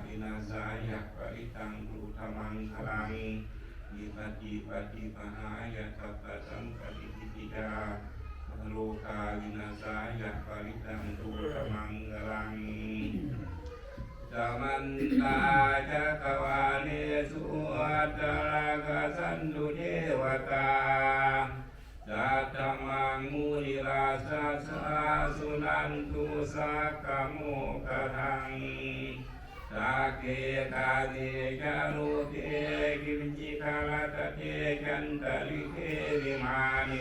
วินาศายะปริตังตุธรรมังคลังอิปฏิปฏิปหายะสัพพสัมปติทิฏฐิยาโลกาวินาศายะปริตังตุธรรมังคลังสัมมันตาจักวาเลสุอัตตราคะสันตุเทวตาสัตตมังมุนิราชาสาสุนันตุสักขโมกขังสักเกกาเนจารุเตกิมจิคาลตเตกันตลิเทวิมาเน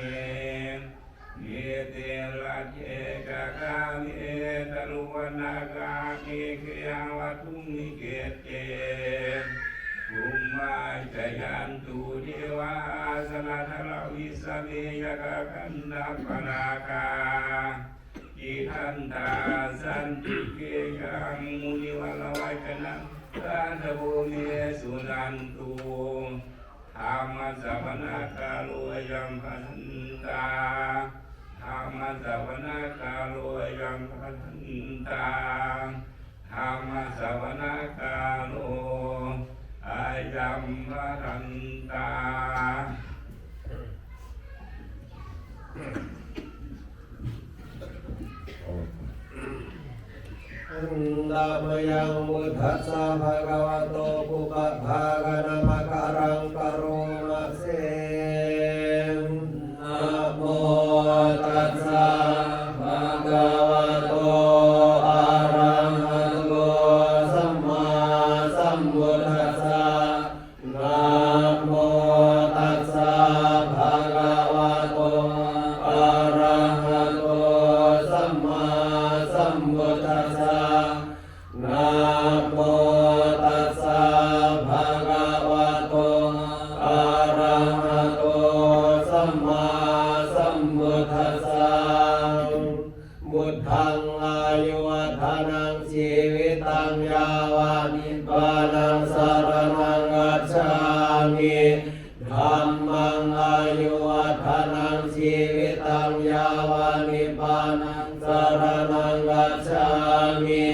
เยเตระเจกะกาเมตลุวนากาเมเกยังวัตุมิเกเตภูมิจยันตุเทวาสนาทลวิสเมยกกันนาปนาคาอิทันตาสันติเกยังมุนิวัลวัจนังตันตโภเมสุนันตุธรรมสัพพนาคาโลยัมพันตาธรรมสัพพนาคาโลยัมพันตาธรรมสัพพนาคาโลอายัมพันตาอันดามยังมุทัสสะภะคะวะโตปุปภาคณมะการังกโรมาเสนะโมตัสสะภะคะวะโตอะระหะโตสัมมาสัมพุทธัสสะนะโมตัสสะภะคะวะโตอะระหะโตสัมมาสัมพุทธัสสะนะโมตัสสะภะคะวะโตอะระหะโตสัมมาสัมพุทธัสสะบุตทังอายุวัฒนังชีวิตังยาวานิพพานังสรณังกัจฉามิธัมมังอายุวัฒนังชีวิตังยาวานิพพานังสรณังกัจฉามิ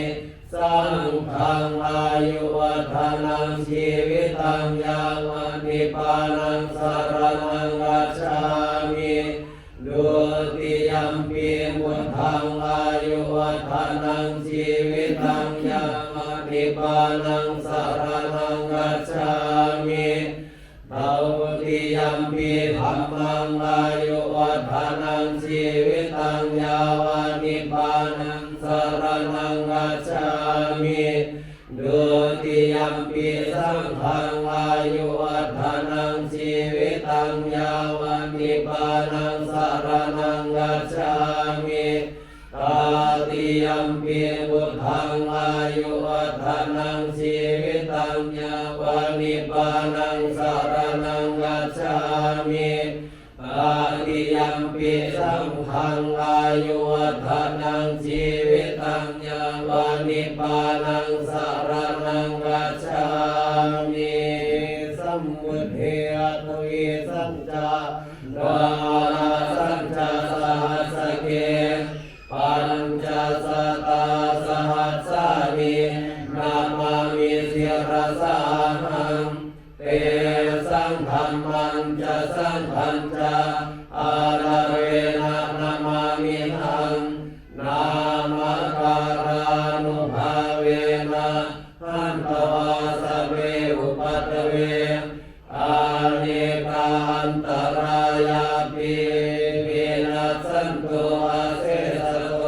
สังฆังอายุวัฒนังชีวิตังยาวานิพพานังสรณังกัจฉามิดุติยัมปิพุทธังอายุวัฒนังชีวิตังยาวานิพพานังสรณังกัจฉามิตุติยัมปิธัมมังอายุวัฒนังชีวิตังยาวานิพพานังสรณังกัจฉามิดุติยัมปิสังฆังอายุวัฒนังชีวิตังยาวานิพพานังสรณังกัจฉามิตาติยัมปิพุทธังอายุวัฒนังชีวิตังยาวานิพพานังสรณังกัจฉามิตาติยัมปิสังฆังอายุวัฒนังชีวิตังยาวานิพพานังสรณังกัจฉามิสัมมุทเทอวิสัญจาราสัญจาสหัสเกปัญจสตาสหัสสานินามามิสิรสาหังเตสังธัมมัญจะสังฆัญจะอาระเวนะนามามิหังนามการานุภาเวนะหันตวาสเวอุปัตเวอาเนกาอันตรายาปิเวนัสสันตุอาเสสโต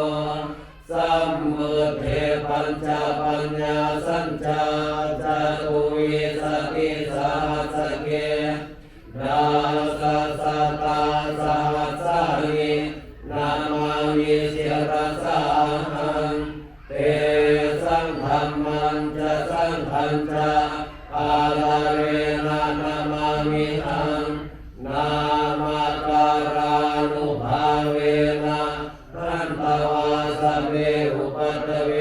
สัมมุทเทปัญจปัญญาสัญจาจตุวิสติสหัสเกดาสสตาสหัสสานินามามิสิรสาหังเตสังธัมมัญจะสังฆัญจะอาลาเรนะนามามิหังนามการานุภาเวนะหันตวาสเวอุปัตเว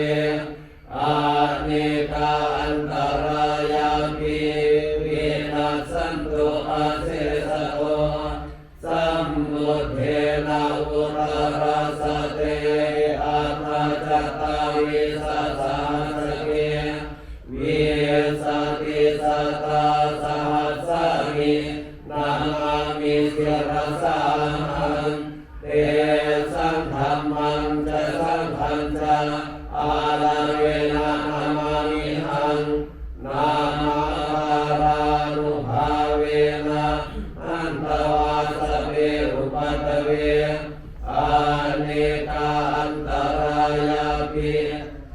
อาเนกาอันตรายาปิเวนัสสันตุอาเสสโตสัมมุทเทนะอุตรสเตอาตาจตาวิสัสสะเกวิ สัตตาสหัสสามินามามิสิรสาหังเตสังธัมมังจะสังฆัญจะอาลาเวนะนามามิหังนามารานุภาเวนะอันตวาสเวอุปัตเวอาเนกาอันตรายาปิ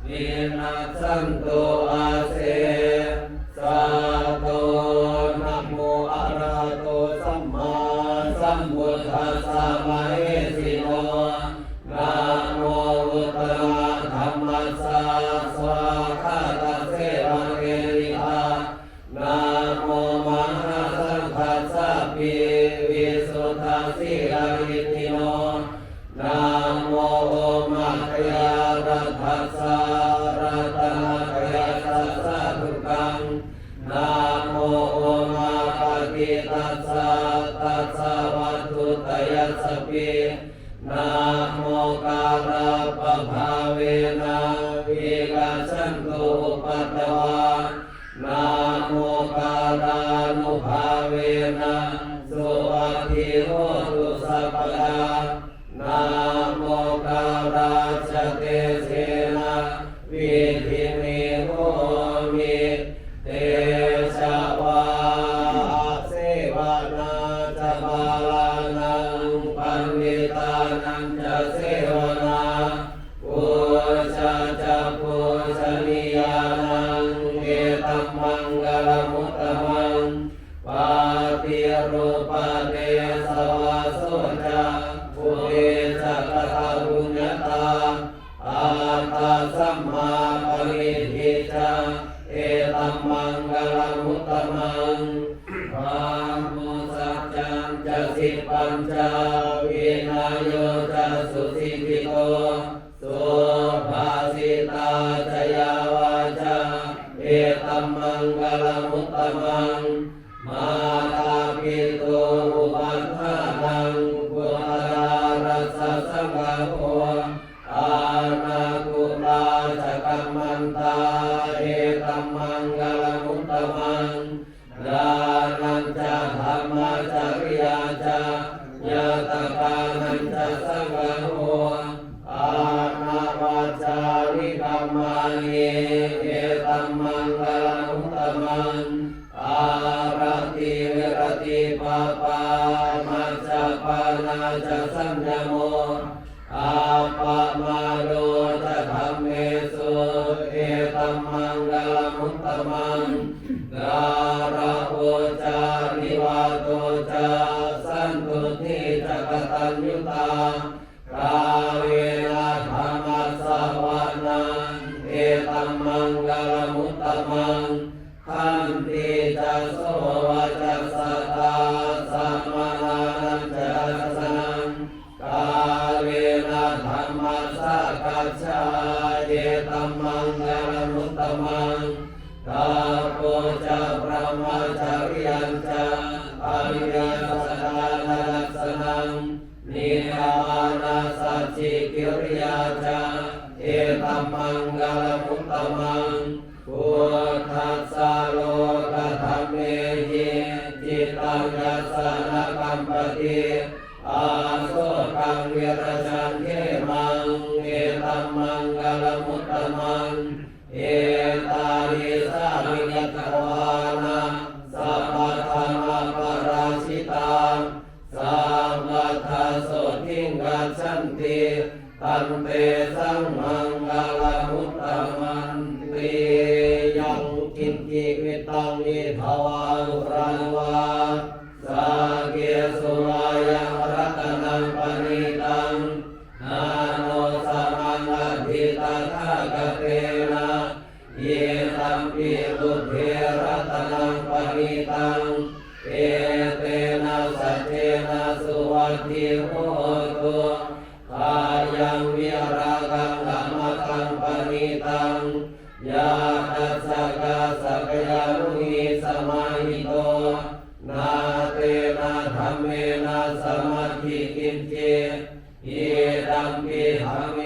นินัสสันโตอาเสสาโตนะโมอะระหะโตสัมมาสัมพุทธัสสะมะเหสิโนนะโมพุทธะธัมมัสสะสวากขาตะเสวะเกริหะนะโมมหาสังฆัสสะปิวิสุทธัสสิลาวิทิโนนะโมโอมัคคยารัตถัสสะรัตนะคยาสัสสะทุกังนะโมโอมาปะติตัสสะตัสสะวัตถุตยัสสะปินะโมกาลาปะภาเวนะวิกัสสันตุปัตตวานะโมกาลานุภาเวนะสุวัตถิโหตุสัพพะดานะโมกาลาชเตเสนะวิธิเมโหมิเตชะวาเสวานาจะบาลานังปันนิตานังจะเสวนาปุชะจะปุชนิยานังเอตัมมังกลมุตตมังปาติรูปะเตสวะโสจะปุเรจะกตาบุญญาตาอาตาสัมมาปริทิจะเอตัมมังกลมุตตมังปามุสัจจังจะสิปัญจวินัยโยจะสุสิกิโตสุภาสิตาจยาวาจาเอตัมมังกลมุตตมังมาตาปิโตอุปัฏฐานังปุตตารัสสะสังฆโฆอานาคุลาจะกัมมันตาเอตัมมังกลมุตตมังดานันจะธรรมจริยาจะยะตกานันจะสังฆโฆอานาวัจจาริกัมมานิเอตัมมังกลมุตตมังอาระติวิรติปาปามัจจปานาจะสัญญโมอาปะมาโลจะธัมเมสุเอตัมมังกลมุตตมังดาระโอจาริวาโตจะสันตุทิจะกตัญญูตากาเวนะธรรมสสวานังเอตัมมังกลมุตตมังขันติจะโสวะจะสัตตาสัมมานานันจะสนังกาเวนะธรรมสกัจฉาเอตัมมังกลมุตตมังตาโกจะพระมจริยัญจะอริยสัจจานัสสนังนิรานาสัจจิกิริยาจะเอตัมมังกลมุตตมังพุทธัสสะโลกธัมเมหิจิตตังยัสสะนะกัมปติอาโสกังวิรชันเขมังเอตัมมังกลมุตตมังเอตาริสามิกัตวานะสัพพะธรรมปราชิตาสัมปัทธาโสทิงกัจฉันติตันเตสังมังกลมุตตมันติยังกินจิวิตังนิภวานุรันวาสาเกสุวายังรัตนังปณิตังนาโนสมังอภิตถากเตนะเยตัมปิบุเทรัตนังปณิตังเอเตนะสัจเจนะสุวัตถิโหตุกายังวิรากังธัมมกังปณิตังยาตัสสะกะสักยานุหิสมาหิโตนาเตนะธัมเมนะสมาธิกินเจเยดัมปิธัมเม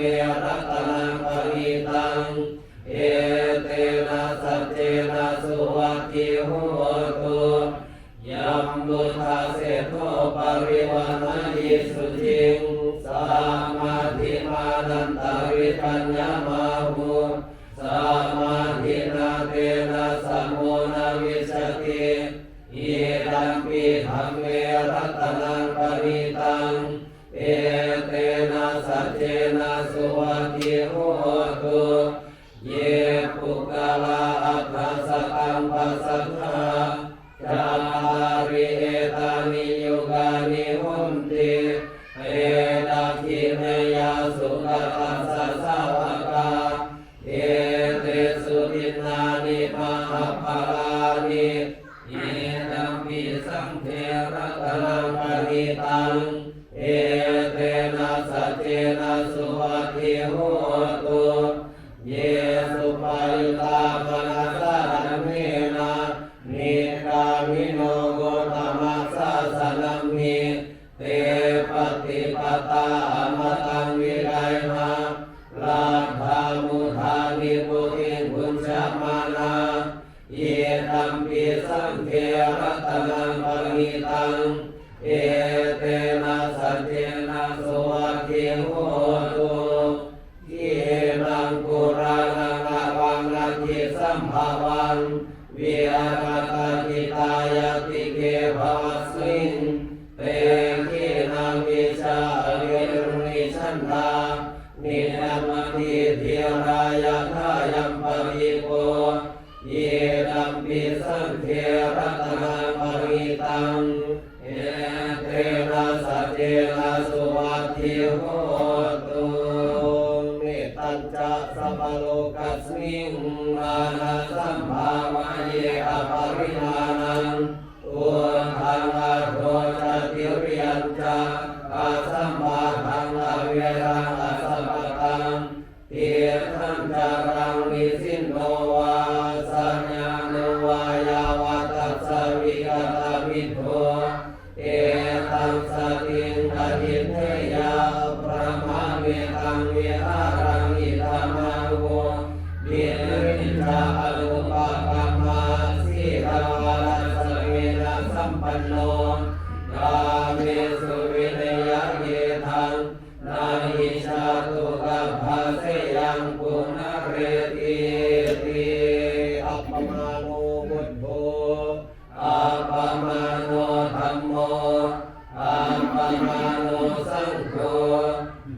รัตนังปณิตังเอเตนะสัจเจนะสุวัตถิโห ตุยัมบุทาเสโทปริวานายิสุจิงสามาธิมานันตาริปัญญามาหุสามาธินาเตนะสัมโมนาวิสติเยตัมปิธรรมเมรัตนังปณิตังเอเตนะสัจเจนะสุวัติโหตุเยปุกขลาอัฏฐสตังปัสสัทธาจาริเอตานิยุกานิหุนติเอตัคขิเนยาสุขตัสสะสาวกาเอเตสุตินานิมหาภาลานิเยตัมปิสังเทระตนังปณิตังเอเตนะสัจเจนะสุวัติโหตุเยสุปายุตามนัสสะนัมเมนะนิกามิโนโกตมัสสะสนัมมิเตปฏิปตาอมตังวิไลนะลาภามุทานิปุติบุญชมานาเยตัมปิสังเขรัตนังปณิตังเอเตนะสัจเจนะสุวัติโหตุเยนังปุรานังอวังนันติสัมภาวังวิหารตจิตายติเกภวสมิงเตขินังวิชาเรนิชันตานิยมติเทียรายะทายัมปริโกเยตัมปิสังเขรัตนังปณิตังเอเตนะสัจเจนะสุวัติโหตุเมตัญจะสัพพโลกัสมิงมานะสัมภาวะเยอปริมาณังอุทังอโทจติริยัญจะอาสัมมาทังอเวรังอสัมปตังเทียทังจารังนิสินโนวาสัญญาโนวายาวัตสวิกตามิโทเอตังสติงอหิเทยาพระมาเมตังวิหารังอิธามาโวเบียริจาอนุปกรรมาสีราวาลสเวนะสัมปันโนกาเมสุวิเนยเยทังนาหิชาตุกัปภะเสยังปุณเรติติอัปปมาโนพุทโธอัปปมาโนธัมโมอัปปมาโนสังโฆ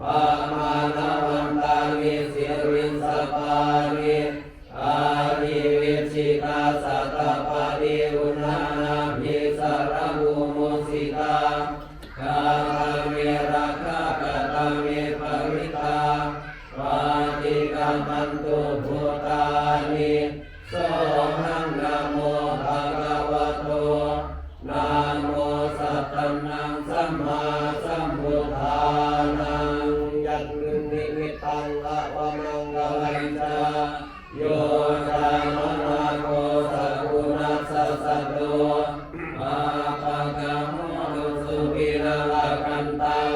ปะมาณวันตามิสิริสปาริอาหิวิชิตาสัตตปะริอุณานาภิสารภูมุสิตากาเมราคะกตเมปริตาวาติกามันตุภูตานิโสหังนะโมภะคะวะโตนะโมสัตตังนังสัมมาสัมพุทธานังยัตนิมิตังอะวะมังกลัยจาโยจามนาโกสัพพุนัสสะสัตโตอาปะกะโมสุปิระละกันตัง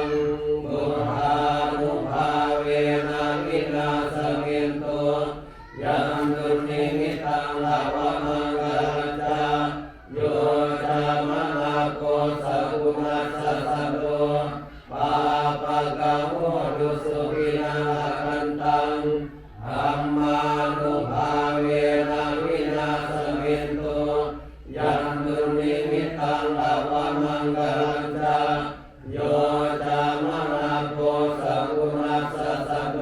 บุทานุภาเวนะวินาสเมนโตยันตุนิมิตังอะวะมังกลัยจาโยจามนาโกสัพพุนัสสะสัตโตปาปะกะโมสุปิระละกันตังธัมมานุภาเวนะวินาสเมนโตยันตุนิมิตังอะวะมังกลัยจาโยจามนาโกสัพพุนัสสะสัตโต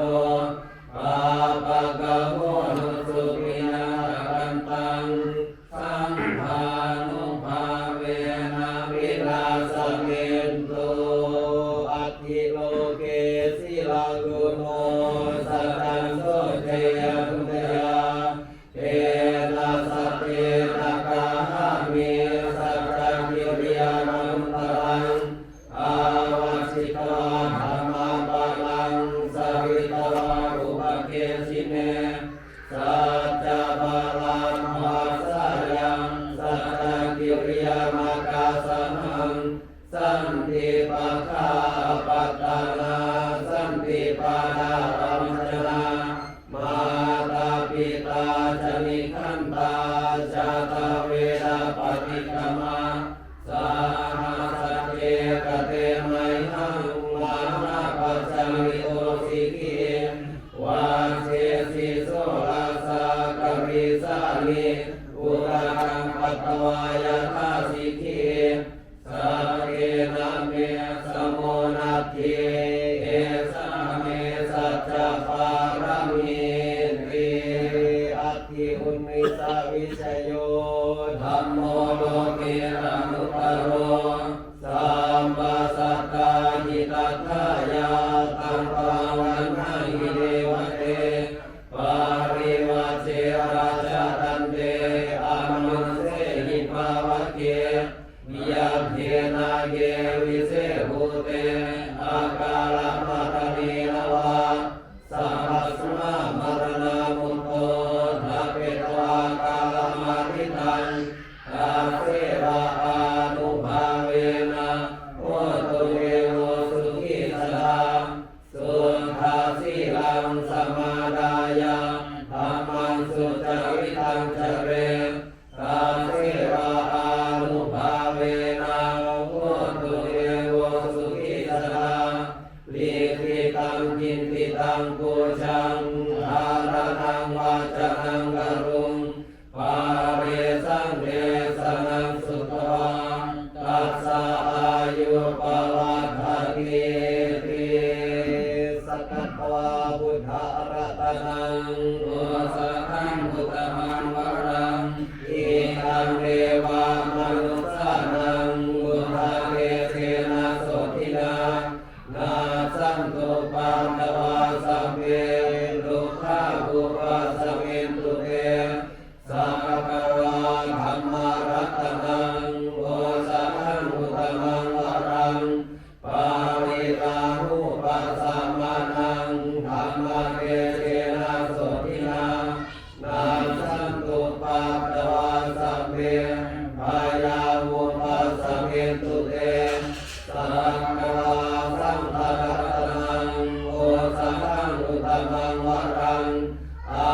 ปาปะกะโมสุปิระละกันตังสัมภานุภาเวนะวินาสเมนโตอัตถิโลเกศิลากุโนสัจจังโสเทยตุเตยาเตนะสัพเพนะกาหามิสัจจังกิริยานันตรังอาวาสิตวะธรรมาปะลังสวิตวะอุปเกสิเนสัจจะปะลังภัสสะยังสัจจังกิริยามากาสหังสันติปะคาปัตตานาสันติปาดารัมจนามาตาปิตาจนิคันตาจาตาเวดาป ฏิกมะสาหัสเจกเตไมหังมานาปัจจมิโตสิกิวาเชสิโสลาสากริสานิอุราคังปัตตวายาทาสิกิสัพเพนะเมสมโมนัตถิเอสะเมสัจจปารมีติอัตถิอุนมิสวิชโยธัมโมโลกิรานุตโรสัมมาสัตตาหิตัตถายาตังปาวันหาหิเดวเตปาริวัชเชราชาตันเตอานุเสหิภาวะเกยะเทนะเกวิเศหุเตอากาลมัตตินวะสัพพสมะมรณะมุตโตทัพเพตวากาลมาทิตังตาเสราอานุภาเวนะโหตุเอโวสุขิสดาสุทาสีลังสมาดายะธัมมังสุจริตังเจเรตาเสราอานุภาเวนะโหตุเอโวสุขิสดาลิขิตังกินติตังกุชังทารนังวาจานังกรุงปาเรสังเดสนังสุตวังตัสสะอายุปวัฏฐากิติสักกัตถวาพุทธะรัตนังโอสังฆังพุทธมังวรังอิทังเทวามนุสสานังบุทธะเกเสนะโสทินานาสันตุปันตวาสัมเภลุกขาภูปัสสเมนตุเตสัพพะวะธัมมารัตนังโอสังฆังพุทธมังวรังปาริตาหุปัสสะมานังธัมมาเกเสนะโสทินานาสันตุปันตวาสัมเภพายาหุปัสสะเมนตุเตสัพพะวะสัมภะรัตนังโอสังฆังพุทธมังวรังอา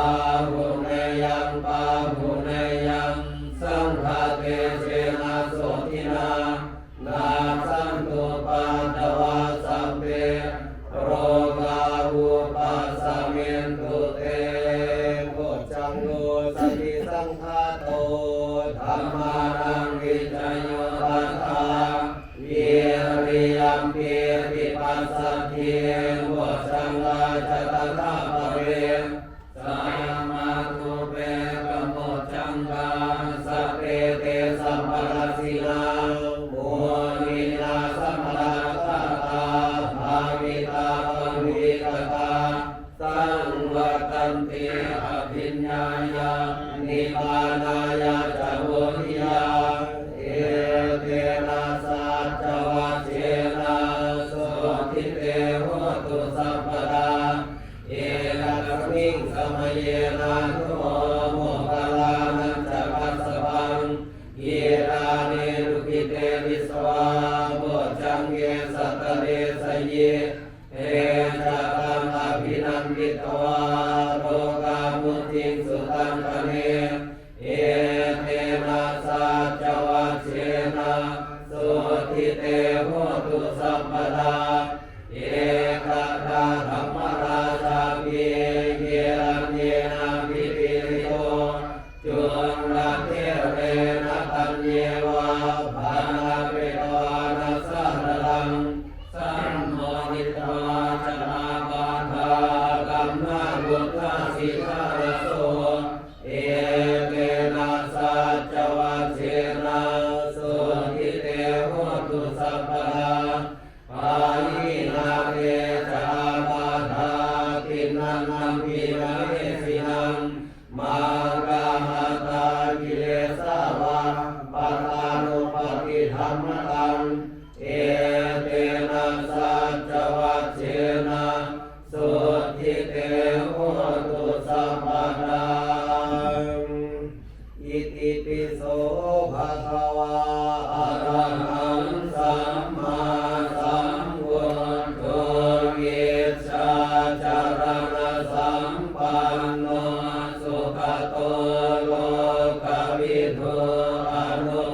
หุเนยังปาหุเนยังสังฆเตเสนะโสทินานาสันตุปันตวาสัมเภโรกาหุปัสสะเมนตุเตโกจังโลสติสังฆาโตธัมมานังวิจโยตัสสะวิริยัมปิปิปัสสัทธิโวชังลาจตถาปะเรสัมมาตุเปกโมจังกาสัพเพเตสัมปราสินาโมนินาสัมมาตาตาภาวิตาปังวิกตาสังวัตันติอภิญญายานิพพานายาจโวทิยาเอเตนะสัจจวัชเชนะโสทิเตโหตุสัพพดาเอกัสมิงสมัยนะโตโมกขลานันจะกัสสะพังเยราเนรุกิเตวิสวาโบจังเกสัตตเดสเยเอจะตังอภินันติตวาโรกามุติงสุตังปะเนเอเตนะสัจจวัชเชนะโสทิเตโหตุสัพพดาเอกตาธัมมราชาภิเยรัญเยนะภิปิริโตจุลลัทเทเรนะตัญเยวะภานาเปตวานัสสะรังสัมโมนิตวาจนาปาทากัมนาบุตตาสิทธารโสเอเตนะสัจจวัชเชนะโสทิเตโหตุสัพพดาปายินาเตจาปาทาตินันนัมปินะเมสินังมังกามาตากิเลสาวะปัตตานุปฏิธัมมตังเอเตนะสัจจวัชเชนะโสทิเตโหตุสัพพดาอิติปิโสภะคะวาอะระหังสัมมาสัมพุทโธเวชาจารณะสัมปันโนสุขโตโลกวิทูอนุ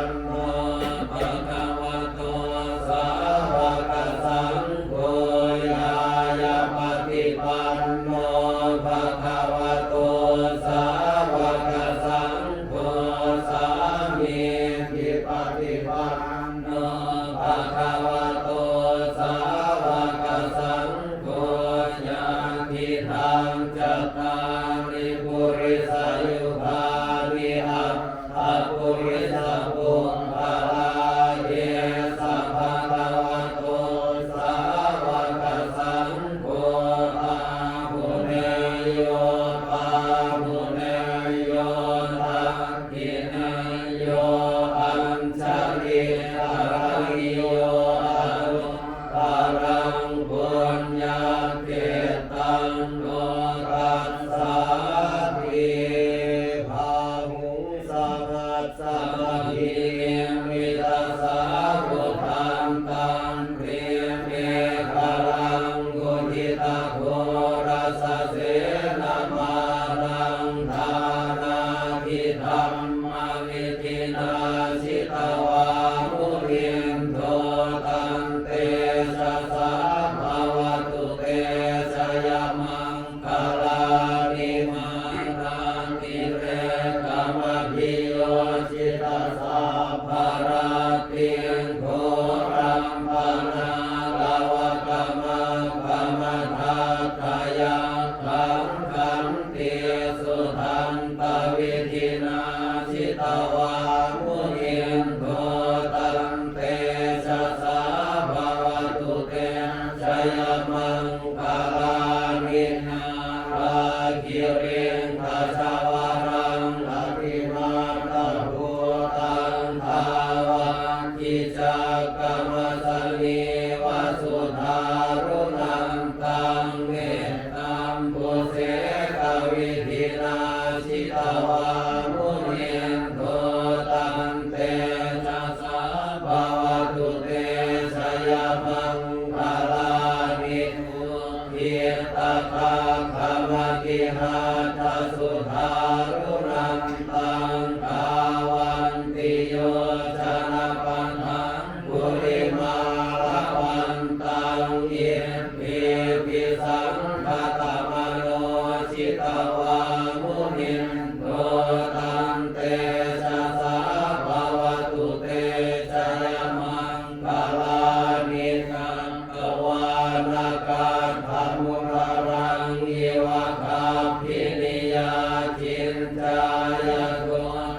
นโนภะคะวะโตสาวกสังโฆยายาปฏิปันโนภะคะวะโตสาวกสังโฆสามีจิปฏิปันโนภะคะวะโตสาวกสังโฆญาณิทังจัตตาริปุริสายุคานิอัตถปุริสปุปปาราเยสัพพะคะวะโตสาวกสังโฆอาหุเนโยปาหุเนโยทักขิเนโยอัญชลิอรหิโยอรุปารังปุญญาเกตังโลกัสสาติภาหุงสัพพะสัพพิมิตาสาวุธันตังเปเมฆรังกุทิตาโครัสเสนามารังธานาทิธรรมวิธินาสิตวามุนินโทตันเตชะสาภวตุเตชะยมังคลานิมาราติเรกามพิโยจิตาสาภราติงโครัมปนาลาวะกามะกามทัตถยาขังขันติสุทันตวิธินาสิตวามุนินโทตันเตชะสาภวตุเตชะยมังคลานินาราคิริงทัชวารังอภิมาตะภูตังทาวันกิจักกมสลีวสุธารุนันตังเมตตัมปุเสกวิธินาชิตวามุนินโทตันเตชะสาภวตุเตชะยมังคลานิทุทิตาภาคมกิหัตสุธารุนันตังกาวันติโยชนะปันทังปุริมาลวันตังเยปิปิสังคตมโนชิตวามุนินโทตันเตชะสาภวตุเตชะยมังคลานินังกวานากาธมุรารังเยวะคาภินิยาจินจายโก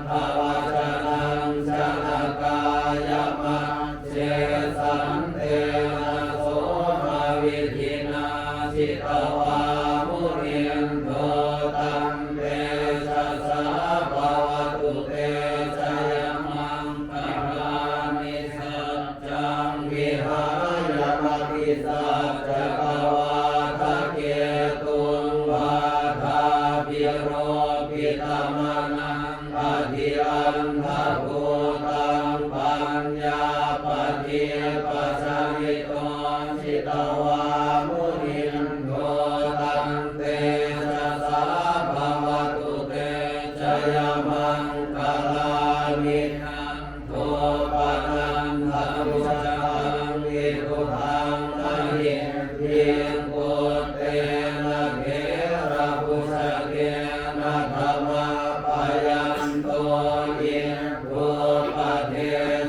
ภวชนังชนะกายมัจเจสันเตนะโสมาวิธินาสิตวามุนินโทตันเตชะสาภวตุเตชะยมังคลานิสัจจังวิหายมติสัจจกวาทะเกตุงวาทาภิโรภิตมนังอธิอันทโกตังปัญญาปฏิปัสสมิโตชิตวามุนินโทตันเตชะสาภวตุเตชะยมังคลานินันโทปนันทรุจังวิรุทังอหิเพียงโกเตนะเกระพุชเกนะธรรมะปยันโตเยภูปเท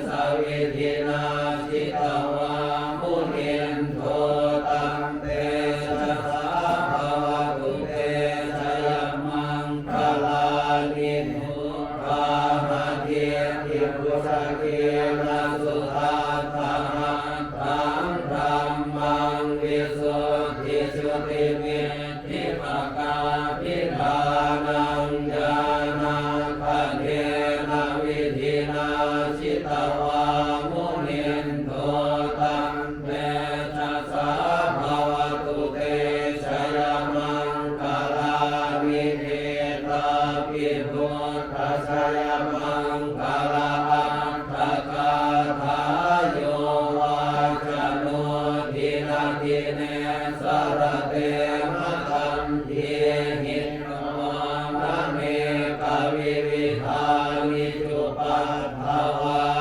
สวิธินาสิตวามุนินโทตันเตชะสาภวตุเตชะยมังคลานิทุกาหะเทติพุชเกนะสุทัสสะตังธรรมังวิสุทธิสุติเมธิปกาภิธานังญาณังคะเทนะวิธินาชิตวามุนินโทตันเตชะสาภวตุเตชะยมังคลานิเทตาภิพุทธัสสะยมังคลาอัตถกาถาโยวาจโนทินาทิเนสรเตมะตันเทหิตโนมะเมกวิวิธานิจุปัฏฐวา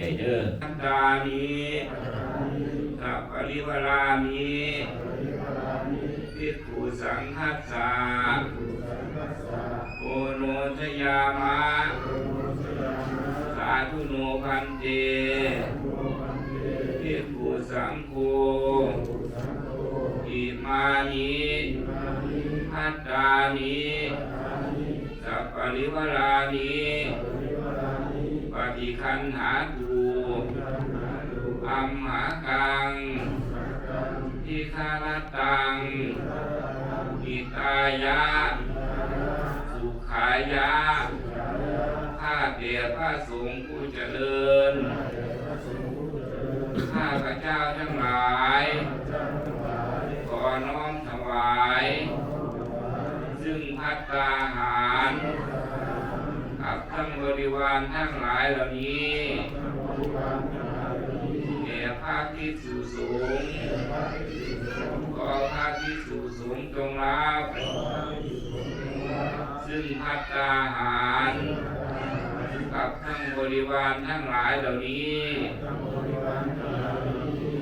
ใจเด้อ ทันตานิสัพปริวารานิภิกขุสังฆัสสะโอโนชยามะสาธุโนพันเตภิกขุสังโฆอิมานิทัตตานิสัพปริวารานิปฏิคันหาตุอัมหากังทิคารตังอิตายะสุขายะข้าแต่พระสงฆ์ผู้เจริญข้าพระเจ้าทั้งหลายขอน้อมถวายซึ่งภัตตาหารกับทั้งบริวารทั้งหลายเหล่านี้แด่พระภิกษุสงฆ์ขอพระภิกษุสงฆ์จงรับซึ่งภัตตาหารกับทั้งบริวารทั้งหลายเหล่านี้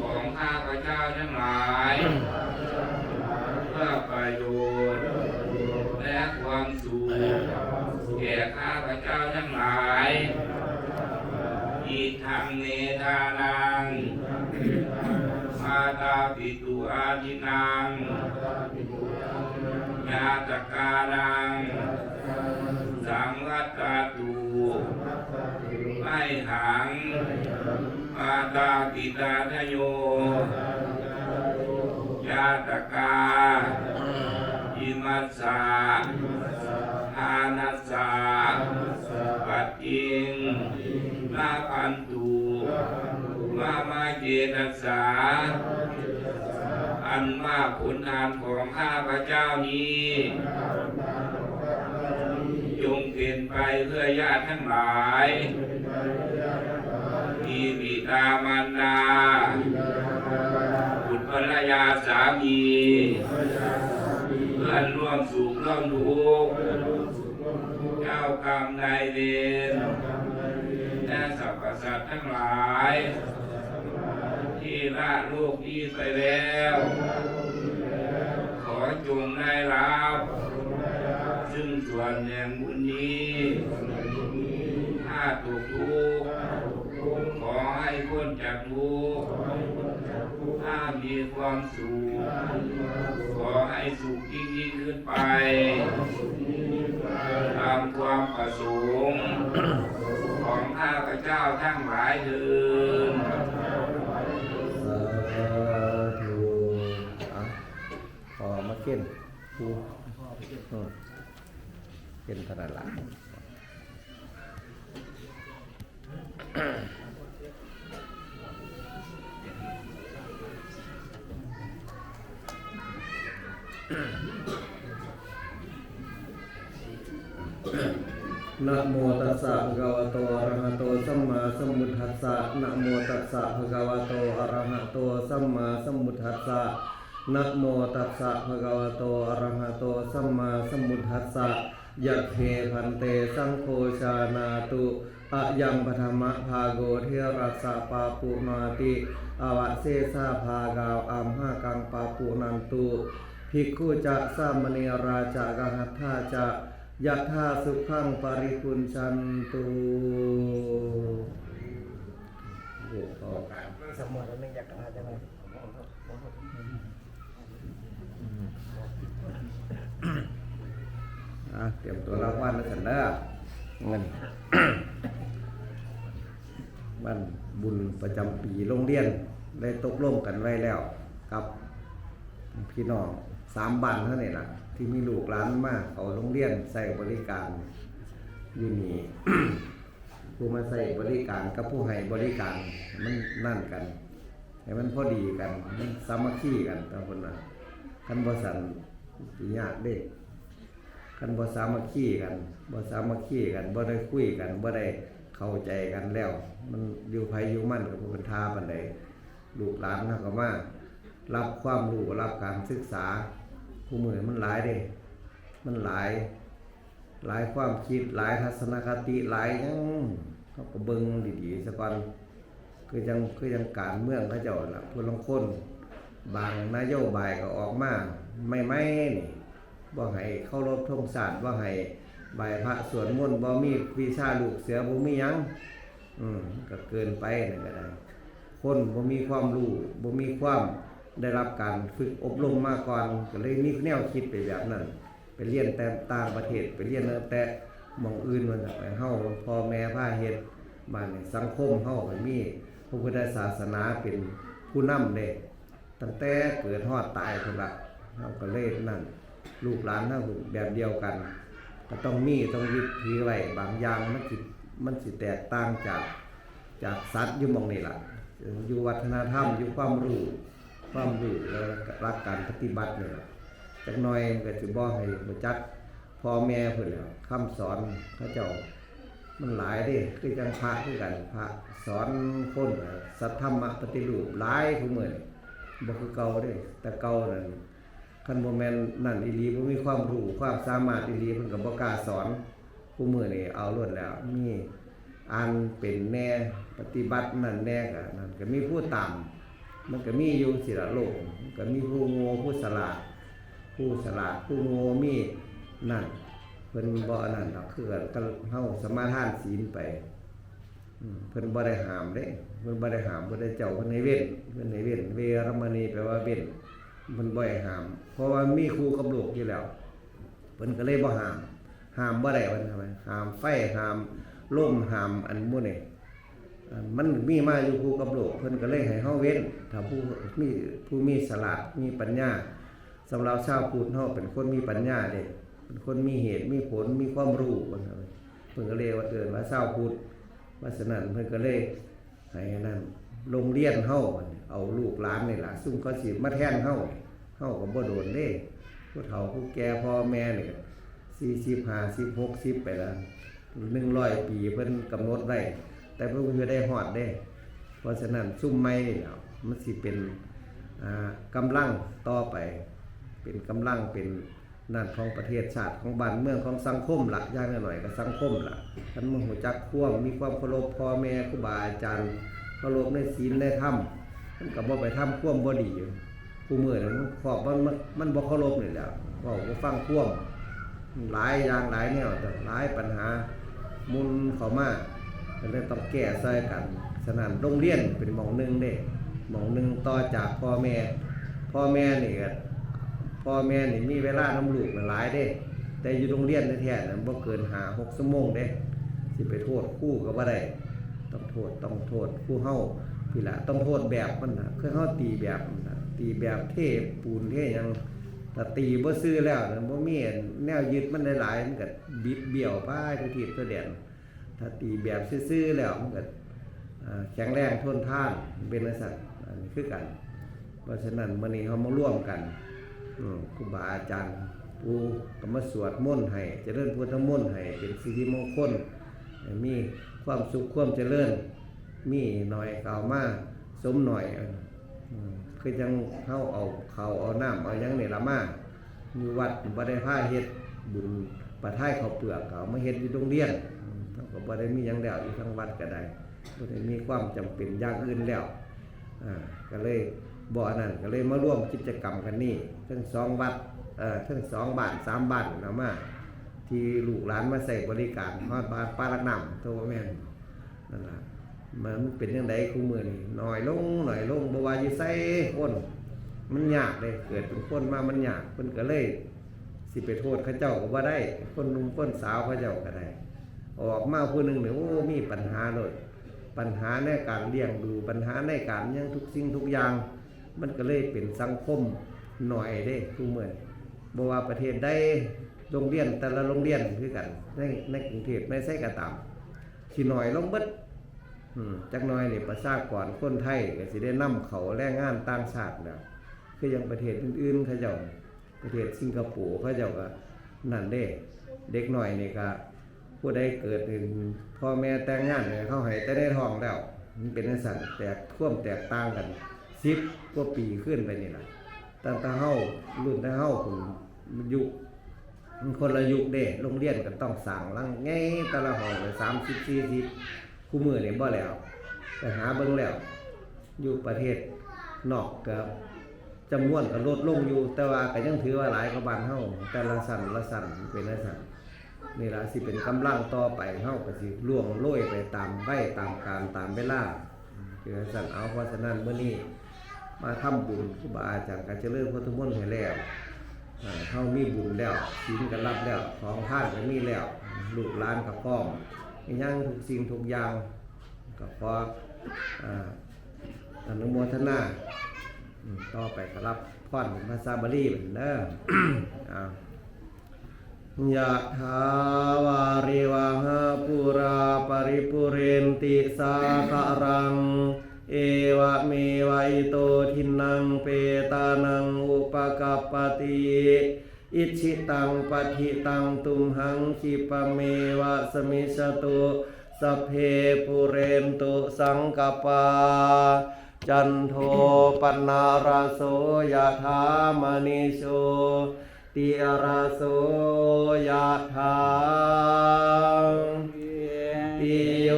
ของข้าพระเจ้าทั้งหลายเพื่อประโยชน์และความสุขแก่ข้าพระเจ้าทั้งหลายอิทังเนทานังมาตาปิตุอาทินังญาตกานังสังวัตตตุไอหังมาตาปิตาทโยญาตกาอิมัสสะอานัสสะปัตติงนาพันตุมาเจตัสสะอันว่าผลทานของข้าพระเจ้านี้จงเป็นไปเพื่อญาติทั้งหลายมีบิดามารดาบุตรภรรยาสามีเพื่อนร่วมสุขร่วมทุกข์เจ้ากรรมนายเวรและสรรพสัตว์ทั้งหลายที่ละโลกนี้ไปแล้วขอจงได้รับซึ่งส่วนแห่งบุญนี้ถ้าตกทุกข์ขอให้พ้นจากทุกข์ถ้ามีความสุขขอให้สุขยิ่งขึ้นไปตามความประสงค์ของข้าพเจ้าทั้งหลายเถิดสาธุพอมาเก็นกูเก็นตลาดหลังนะโมตัสสะภะคะวะโตอะระหะโตสัมมาสัมพุทธัสสะนะโมตัสสะภะคะวะโตอะระหะโตสัมมาสัมพุทธัสสะนะโมตัสสะภะคะวะโตอะระหะโตสัมมาสัมพุทธัสสะยะเขพันเตสังโฆชานาตุอะยังปฐมภาโกเทรัสสะปาปุนาติอวะเสสะภากาวอัมหากังปาปุนันตุภิกขุจะสามเณราจะกหัตถาจะยัตถาสุขังปริปุญชันตุสมมติว่ามันอยากทำจะไงเตรียมตัวรับวันแล้วกันนะเงินวันบุญประจำปีโรงเรียนได้ตกลงกันไว้แล้วกับพี่น้อง3 บ้านเท่านี้นะที่มีลูกหลานมากเขาโรงเรียนใส่บริการอยู่นี่ ผู้มาใส่บริการกับผู้ให้บริการมันนั่นกันให้มันพอดีกันมันสามัคคีกันต่างคนนะคันบ่สันสิยากเด้คันบ่สามัคคีกันบ่ได้คุยกันบ่ได้เข้าใจกันแล้วมันอยู่ไผอยู่มันกับเป็นทาปานใดลูกหลานเฮาก็มารับความรู้รับการศึกษาผู้มือมันหลายเด้มันหลายความคิดหลายทัศนคติหลายยังเขาก็เบิ่งดีๆซะก่อน คือยังการเมืองเขาเจ้าล่ะผู้ลางคนบางนโยบายก็ออกมาไม่นี่บ่ให้เคารพธงชาติบ่ให้ไหว้พระสวดมนต์บ่มีวิชาลูกเสือบ่มีหยังก็เกินไปนั่นก็ได้คนบ่มีความรู้บ่มีความได้รับการฝึกอบรมมาก่อนก็เลยมีแนวคิดไปแบบนั้นไปเรียนแต่ต่างประเทศไปเรียนแต่หม่องอื่นมันไปเฮาพ่อแม่พาเฮ็ดบ้านนี้สังคมเฮาก็มีพระพุทธศาสนาเป็นผู้นำเด้ตั้งแต่เกิดฮอดตายพุ่นล่ะเฮาก็เลยนั่นลูกหลานเฮาแบบเดียวกันก็ต้องยึดถือไว้บางอย่างมันสิแตกต่างจากสัตว์อยู่หม่องนี้ล่ะอยู่วัฒนธรรมอยู่ความรู้แล้วรักการปฏิบัติเนี่ยจักหน่อยมันก็สิบ่ให้รู้จักพ่อแม่เพิ่นแล้วคำสอนเขาเจ้ามันหลายเด้คือจังพระคือกันพระสอนคนสัทธรรมปฏิรูปหลายผู้มื้อนี้บ่คือเก่าเด้แต่เก่านั่นคันบ่แม่นนั่นอีหลีบ่มีความรู้ความสามารถอีหลีเพิ่นก็บ่กล้าสอนผู้มื้อนี้เอาล้วนแล้วมีอ่านเป็นแน่ปฏิบัตินั่นแน่ก็นั่นก็มีผู้ตามมันก็มีอยู่สิละโลกมันก็มีผู้โง่ผู้ฉลาดผู้โง่มีนั่นเพิ่นบ่นั่นดอกคือกันเฮาสมาทานศีลไปเพิ่นบ่ได้ห้ามเด้เพิ่นบ่ได้ห้ามบ่ได้เจ้าเพิ่นให้เว้นเวรมณีแปลว่าเว้นเพิ่นบ่ให้ห้ามเพราะว่ามีครูกับลูกอยู่แล้วเพิ่นก็เลยบ่ห้ามบ่ได้ว่าทำไมห้ามไฟห้ามลมห้ามอันหมู่นี่มันมีมาอยู่ครูกับลูกเพิ่นก็เลยให้เฮาเว้นถ้าผู้มีฉลาดมีปัญญาสำหรับชาวพุทธเฮาเป็นคนมีปัญญาเด้เป็นคนมีเหตุมีผลมีความรู้ว่าซั่นเพิ่นก็เลยว่าว่าชาวพุทธว่าฉะนั้นเพิ่นก็เลยให้นั่นโรงเรียนเฮาเอาลูกหลานนี่ล่ะซุ่มเขาสิมาแทนเฮาก็บ่โดนเด้ผู้เฒ่าผู้แก่พ่อแม่นี่40 50 60ไปแล้ว100ปีเพิ่นกำหนดไว้แต่เพิ่นจะได้ฮอดเด้เพราะฉะนั้นซุ่มใหม่นี่แล้วมันสิเป็นกำลังต่อไปเป็นกำลังเป็นนั่นของประเทศชาติของบ้านเมืองของสังคมล่ะอย่างน้อยๆก็สังคมล่ะท่านรู้จักความมีความเคารพพ่อแม่ครูบาอาจารย์เคารพในศีลในธรรมมันก็บ่ไปทำความบ่ดีผู้มื้อนี้มันครอบมันบ่เคารพนี่แหละเว้าบ่ฟังความหลายอย่างหลายแนวหลายปัญหามุนเข้ามาก็เลยต้องแก้ซอยกันฉะนั้นโรงเรียนเป็นหม่องนึงเด้หม่องนึงต่อจากพ่อแม่นี่ก็พ่อแม่นี่มีเวลานำลูกหลายเด้แต่อยู่โรงเรียนแท้ๆนั้นบ่เกิน5-6 ชั่วโมงเด้สิไปโทษครูก็บ่ได้ต้องโทษครูเฮาพี่ล่ะต้องโทษแบบมันน่ะคือเฮาตีแบบเทปูนเทหยังถ้าตีบ่ซื่อแล้วบ่มีแนวยึดมันหลายๆมันก็บิดเบี้ยวไปทุกทิศทุกแดนถ้าตีแบบซื่อๆแล้วมันก็แข็งแรงทนทานเป็นจังซั่นอันนี้คือกันเพราะฉะนั้นมื้อนี้เฮามาร่วมกันครูบาอาจารย์ผู้ก็มาสวดมนต์ให้เจริญพุทธมนต์ให้เป็นสิริมงคลมีความสุขความเจริญมีหน่อยกล่าวมาสมหน่อยคือจังเฮาเอาข้าวเอาน้ำเอาหยังนี่ล่ะมาอยู่วัดบ่ได้พาเฮ็ดบุญประทายข้าวเปลือกเอามาเฮ็ดอยู่โรงเรียนเฮาก็บ่ได้มีหยังแล้วอยู่ทางวัดก็ได้บ่ได้มีความจำเป็นอย่างอื่นแล้วก็เลยบ่อันนั้นก็เลยมาร่วมกิจกรรมกันนี่ทั้ง2วัดทั้ง2บ้าน3บ้านเอามาที่ลูกหลานมาใช้บริการฮอดบ้านป้าลักน้ำโตแม่นนั่นล่ะมันเป็นจังได๋คู่มื้อนี้น้อยลงบ่ว่าอยู่ไสคนมันยากเด้เกิดเป็นคนมามันยากเพิ่นก็เลยสิไปโทษเขาเจ้าก็บ่ได้คนหนุ่มคนสาวเขาเจ้าก็ได้ออกมาผู้นึงนี่โอ้มีปัญหาเลยปัญหาในการเลี้ยงดูปัญหาในการหยังทุกสิ่งทุกอย่างมันก็เลยเป็นสังคมหน่อยเด้คู่มื้อบ่ว่าประเทศใดโรงเรียนแต่ละโรงเรียนคือกันในกรุงเทพในไสก็ตามสิน้อยลงเบิดจักหน่อยนี่ประชากรคนไทยก็สิได้นำเขาแรงงานต่างชาติแล้วคืออย่างประเทศอื่นๆเขาเจ้าประเทศสิงคโปร์เขาเจ้าก็นั่นเด้เด็กน้อยนี่ก็ผู้ใดเกิดพ่อแม่แต่งงานเขาให้แต่ในท้องแล้วมันเป็นจังซั่นความแตกต่างกัน10 กว่าปีขึ้นไปนี่ล่ะตั้งแต่เฮารุ่นแต่เฮาพุ่นยุคมันคนละยุคเด้โรงเรียนก็ต้องสร้างหลังใหญ่แต่ละห้องเลย30 40คู่มื้อนี่บ่แล้ว ไปหาเบิ่งแล้วอยู่ประเทศนอกก็จำนวนก็ลดลงอยู่แต่ว่าก็ยังถือว่าหลายกว่าบ้านเฮาแต่ละสั่นละสั่นเป็นละสั่นนี่ล่ะสิเป็นกำลังต่อไปเฮาก็สิล่วงโรยไปตามไว้ตามกาลตามเวลาคือสั่นเอาเพราะฉะนั้นมื้อนี้มาทำบุญครูบาอาจารย์ก็เจริญพุทธมนต์ให้แล้วเฮามีบุญแล้วศีลก็รับแล้วของทานก็มีแล้วลูกหลานก็พร้อมอีหยังทุกสิ่งทุกอย่างก็ขออนุโมทนาต่อไปก็รับพรภาษาบาลีเหมือนเดิม ยะถาวาริวหาปุราปริปุเรนติสาคารังเอวะเมวะอิโตทินังเปตานังอุปกัปปติอิชิตังปฏิตังตุมหังคิปะเมวะสมิสตุสัพเพปุเรนตุสังกปาจันโทปนาราโสยะถามณิโชติราโสยะถาติโย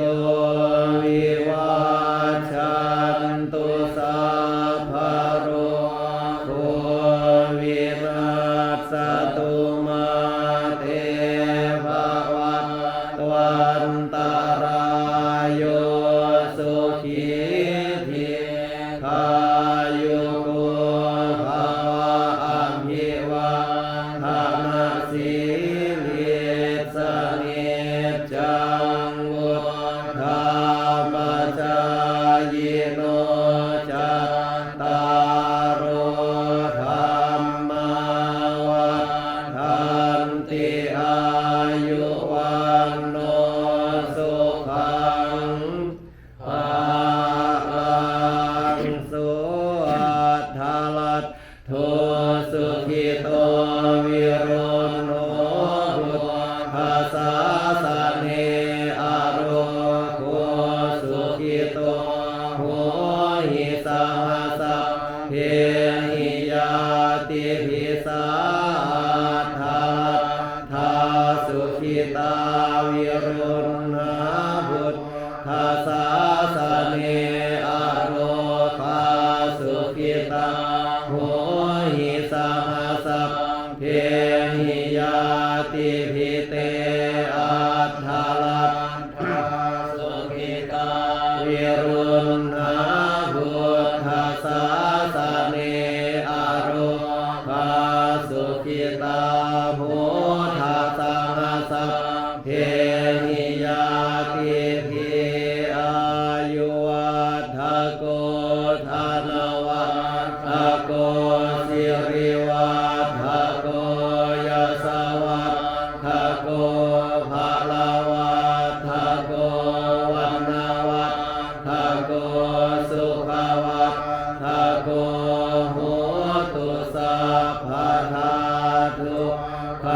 วิวัชชันตุสัพพะโรโควินัสสตุมาเตภวัตวันตรายโยสุขีทีขายุโกภวะอภิวาทนาสิริสนิจจังวุฒาปัจจายโนจัตตารโอธรรมาวัฏันติอายุวันโนสุขังภาลังสุอัฏฐลัตโทสุขิโตวิรุณโนพุทธาสาสะเนอโรโคสุขิโตโหหิสหัสสะเพหิยาติภิสาทาทาสุขิตาวิรุณหาพุทธาสาสะเนอโรคาสุขิตาโหหิสหัสสะเพหิยาติภิเตอัฏฐลัตถาสุขิตาวิรุณหาพุทธาสาสะเนอโรคาสุขิตาโหทาสังหัสสะเพหิยาติภิอายุวัฏโกธนวัฏโกสิริวัฏโกยสวัฏโกภะละวัฏโกวันนาวัฏโกสุขวัฏโกโหตุสัพพะทาทุกข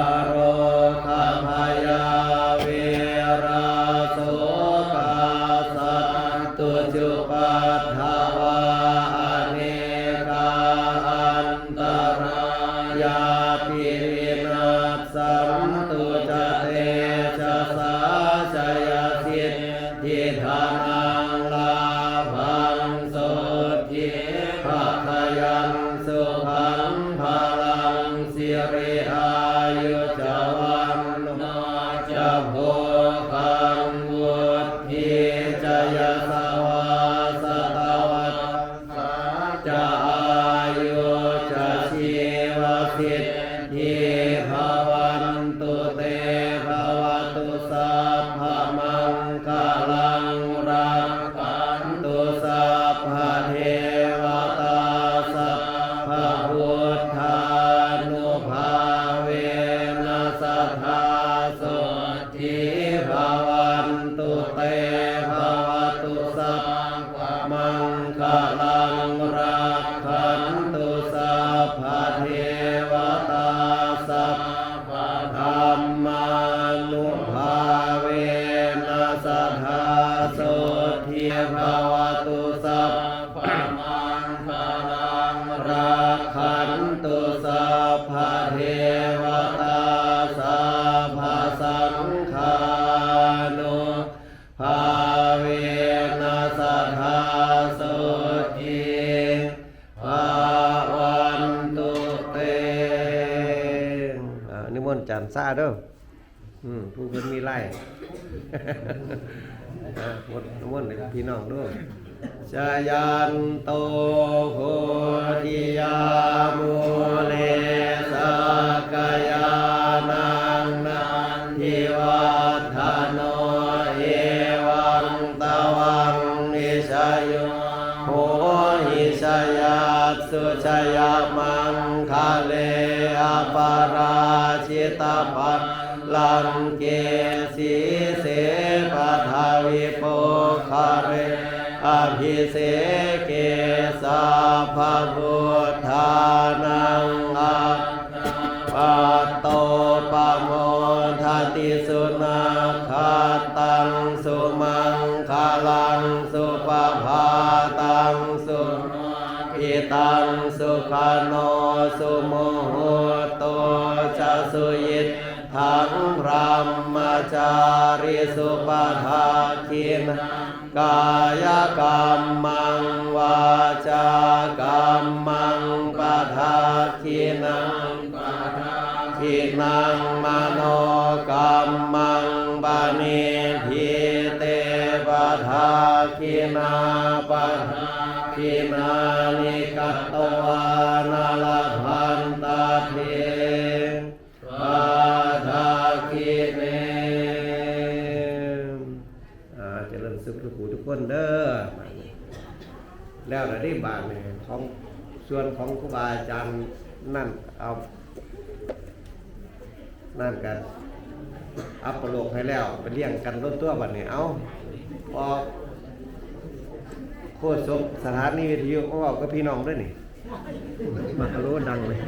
นต์จันทร์ซ่าเด้อผู้เพิ่นมีไร่ หมดน้ำมนต์ให้พี่น้องด้วยชายันโตโพธิยามุเลสกยานังนันทิวัฒโนเอวังตวังนิชโยโหหิชยัสสุชยมังคะเลอปาราชิตปัตลังเกสีเสปทาวิโปคาเรอภิเสเกสาภะพุทธานังอัตปัตโตปโมทติสุนาคาตังสุมังคาลังสุปภาตังสุอิตังสุขโนสุโมโหโตจะสุยิตทังพรหมจาริสุปทาคินกายกรรมังวาจากรรมังปทาคินังทินังมโนกรรมังปณิทิเตปทาคินาปทาคินานิกัตตวานาลพันตาเทปทาคิเนเจริญสุขทุกคนเด้อแล้วได้บาทเนี่ยของส่วนของครูบาอาจารย์นั่นเอานั่นกันอัปโลกให้แล้วไปเลี้ยงกันรถตัวบัดนี้เอาพอโคตรสมสถานีวิทยุเขาบอกกับพี่น้องด้วยนี่มารู้ดังเลย